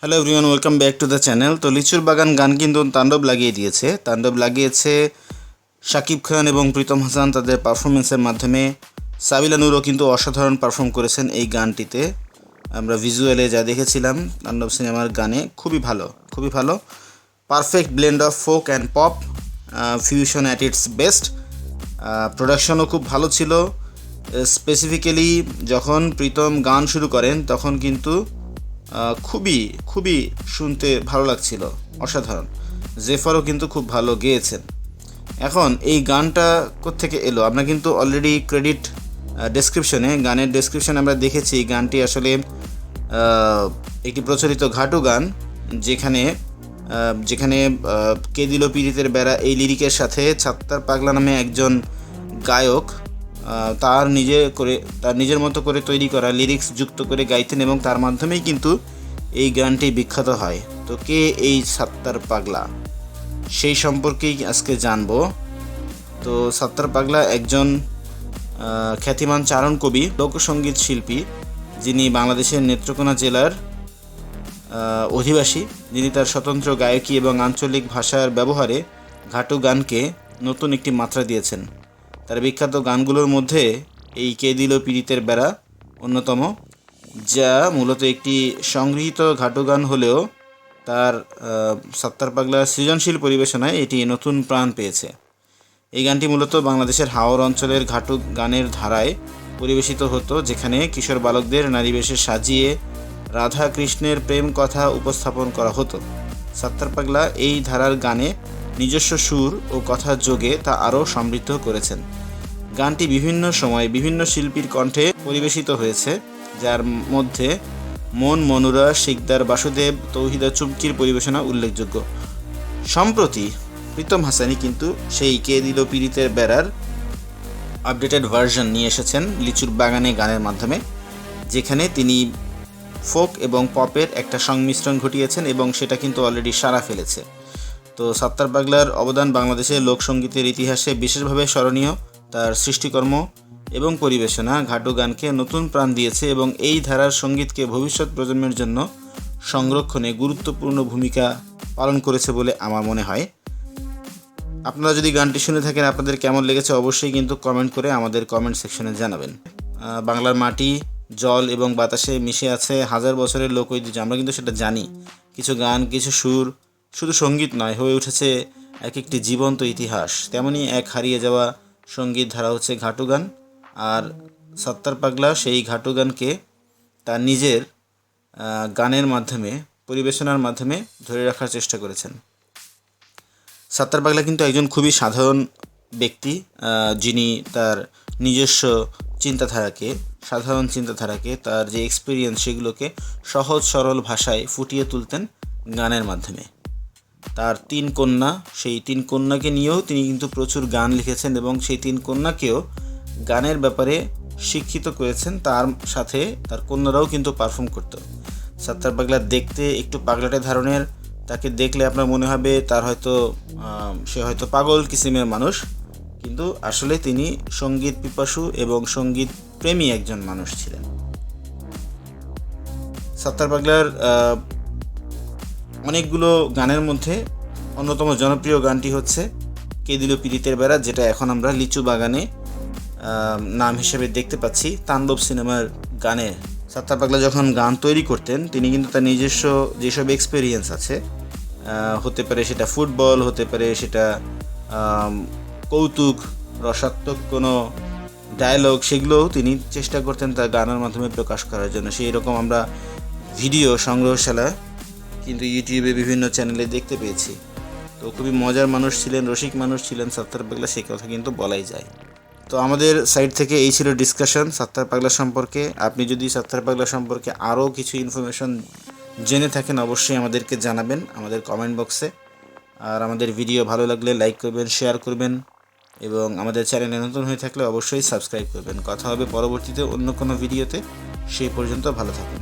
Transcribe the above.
Hello everyone, welcome back to the channel. তো লিচুর বাগান গান কিন্তু তাণ্ডব লাগিয়েছে শাকিব খান এবং প্রীতম হাসান তাদের পারফরমেন্সের মাধ্যমে। সাবিলা নূরও কিন্তু অসাধারণ পারফর্ম করেছেন এই গানটিতে। আমরা ভিজুয়ালে যা দেখেছিলাম তাণ্ডব সিনেমার গানে খুবই ভালো perfect blend of folk and pop fusion at its best. প্রোডাকশনও খুব ভালো ছিল। স্পেসিফিক্যালি যখন প্রীতম গান শুরু করেন তখন কিন্তু খুবই শুনতে ভালো লাগছিল, অসাধারণ। জেফারও কিন্তু খুব ভালো গেয়েছেন। এখন এই গানটা কোত্থেকে এলো আমরা কিন্তু অলরেডি ক্রেডিট গানের ডেসক্রিপশনে আমরা দেখেছি এই গানটি আসলে একটি প্রচলিত ঘাটু গান, যেখানে যেখানে কে দিল পীড়িতের বেড়া এই লিরিকের সাথে ছাত্তার পাগলা নামে একজন গায়ক তার নিজের মতো করে তৈরি করা লিরিক্স যুক্ত করে গাইতেন এবং তার মাধ্যমেই কিন্তু এই গানটি বিখ্যাত হয়। তো কে এই সাত্তার পাগলা, সেই সম্পর্কেই আজকে জানবো। তো সাত্তার পাগলা একজন খ্যাতিমান চারণ কবি, লোকসঙ্গীত শিল্পী, যিনি বাংলাদেশের নেত্রকোনা জেলার অধিবাসী, যিনি তার স্বতন্ত্র গায়কী এবং আঞ্চলিক ভাষার ব্যবহারে ঘাটু গানকে নতুন একটি মাত্রা দিয়েছেন। তার বিখ্যাত গানগুলোর মধ্যে এই কে দিল পীড়িতের বেড়া অন্যতম, যা মূলত একটি সংগৃহীত ঘাটু গান হলেও তার সাত্তার পাগলার সৃজনশীল পরিবেশনায় এটি নতুন প্রাণ পেয়েছে। এই গানটি মূলত বাংলাদেশের হাওর অঞ্চলের ঘাটু গানের ধারায় পরিবেশিত হতো, যেখানে কিশোর বালকদের নারীবেশে সাজিয়ে রাধা কৃষ্ণের প্রেম কথা উপস্থাপন করা হতো। সাত্তার পাগলা এই ধারার গানে নিজস্ব সুর ও কথার যোগে তা আরও সমৃদ্ধ করেছেন। গানটি বিভিন্ন সময় বিভিন্ন শিল্পীর কণ্ঠে পরিবেশিত হয়েছে, যার মধ্যে মনুরা, শিকদার বাসুদেব, তৌহিদা চুমকির পরিবেশনা উল্লেখযোগ্য। সম্প্রতি প্রীতম হাসানি কিন্তু সেই কে দিল পীড়িতের বেড়ার আপডেটেড ভার্সন নিয়ে এসেছেন লিচুর বাগানে গানের মাধ্যমে, যেখানে তিনি ফোক এবং পপের একটা সংমিশ্রণ ঘটিয়েছেন এবং সেটা কিন্তু অলরেডি সাড়া ফেলেছে। তো সাত্তার পাগলার অবদান বাংলাদেশের লোকসঙ্গীতের ইতিহাসে বিশেষভাবে স্মরণীয়। তার সৃষ্টিকর্ম এবং পরিবেশনা ঘাটু গানকে নতুন প্রাণ দিয়েছে এবং এই ধারার সঙ্গীতকে ভবিষ্যৎ প্রজন্মের জন্য সংরক্ষণে গুরুত্বপূর্ণ ভূমিকা পালন করেছে বলে আমার মনে হয়। আপনারা যদি গানটি শুনে থাকেন, আপনাদের কেমন লেগেছে অবশ্যই কিন্তু কমেন্ট করে আমাদের কমেন্ট সেকশনে জানাবেন। বাংলার মাটি, জল এবং বাতাসে মিশে আছে হাজার বছরের লোক ঐতিহ্য, আমরা কিন্তু সেটা জানি। কিছু গান, কিছু সুর শুধু সঙ্গীত নয়, হয়ে উঠেছে এক একটি জীবন্ত ইতিহাস। তেমনই এক হারিয়ে যাওয়া সঙ্গীত ধারা হচ্ছে ঘাটু গান। আর সাত্তার পাগলা সেই ঘাটু গানকে তার নিজের গানের মাধ্যমে, পরিবেশনার মাধ্যমে ধরে রাখার চেষ্টা করেছেন। সাত্তার পাগলা কিন্তু একজন খুবই সাধারণ ব্যক্তি, যিনি তার নিজস্ব সাধারণ চিন্তাধারাকে, তার যে এক্সপিরিয়েন্স সেগুলোকে সহজ সরল ভাষায় ফুটিয়ে তুলতেন গানের মাধ্যমে। তার 3 কন্যা, সেই 3 কন্যাকে নিয়েও তিনি কিন্তু প্রচুর গান লিখেছেন এবং সেই 3 কন্যাকেও গানের ব্যাপারে শিক্ষিত করেছেন। তার সাথে তার কন্যারাও কিন্তু পারফর্ম করত। সাত্তার পাগলা দেখতে একটু পাগলাটে ধরনের, তাকে দেখলে আপনার মনে হবে সে হয়তো পাগল কিসিমের মানুষ, কিন্তু আসলে তিনি সঙ্গীত পিপাসু এবং সঙ্গীত প্রেমী একজন মানুষ ছিলেন। সাত্তার পাগলার অনেকগুলো গানের মধ্যে অন্যতম জনপ্রিয় গানটি হচ্ছে কে দিল পীড়িতের বেড়া, যেটা এখন আমরা লিচু বাগানে নাম হিসেবে দেখতে পাচ্ছি। তাণ্ডব সিনেমার গানে সাত্তার পাগলা যখন গান তৈরি করতেন, তিনি কিন্তু তার নিজস্ব যেসব এক্সপিরিয়েন্স আছে, হতে পারে সেটা ফুটবল, হতে পারে সেটা কৌতুক, রসাত্মক কোনো ডায়লগ, সেগুলোও তিনি চেষ্টা করতেন তার গানের মাধ্যমে প্রকাশ করার জন্য। সেই রকম আমরা ভিডিও সংগ্রহশালা কিন্তু ইউটিউবে বিভিন্ন চ্যানেলে দেখতে পেয়েছি। তো খুবই মজার মানুষ ছিলেন, রসিক মানুষ ছিলেন সাত্তার পাগলা, সেই কথা কিন্তু বলাই যায়। তো আমাদের সাইড থেকে এই ছিল ডিসকাশন সাত্তার পাগলা সম্পর্কে। আপনি যদি সাত্তার পাগলা সম্পর্কে আরও কিছু ইনফরমেশন জেনে থাকেন অবশ্যই আমাদেরকে জানাবেন আমাদের কমেন্ট বক্সে। আর আমাদের ভিডিও ভালো লাগলে লাইক করবেন, শেয়ার করবেন এবং আমাদের চ্যানেলে নতুন হয়ে থাকলে অবশ্যই সাবস্ক্রাইব করবেন। কথা হবে পরবর্তীতে অন্য কোনো ভিডিওতে। সেই পর্যন্ত ভালো থাকুন।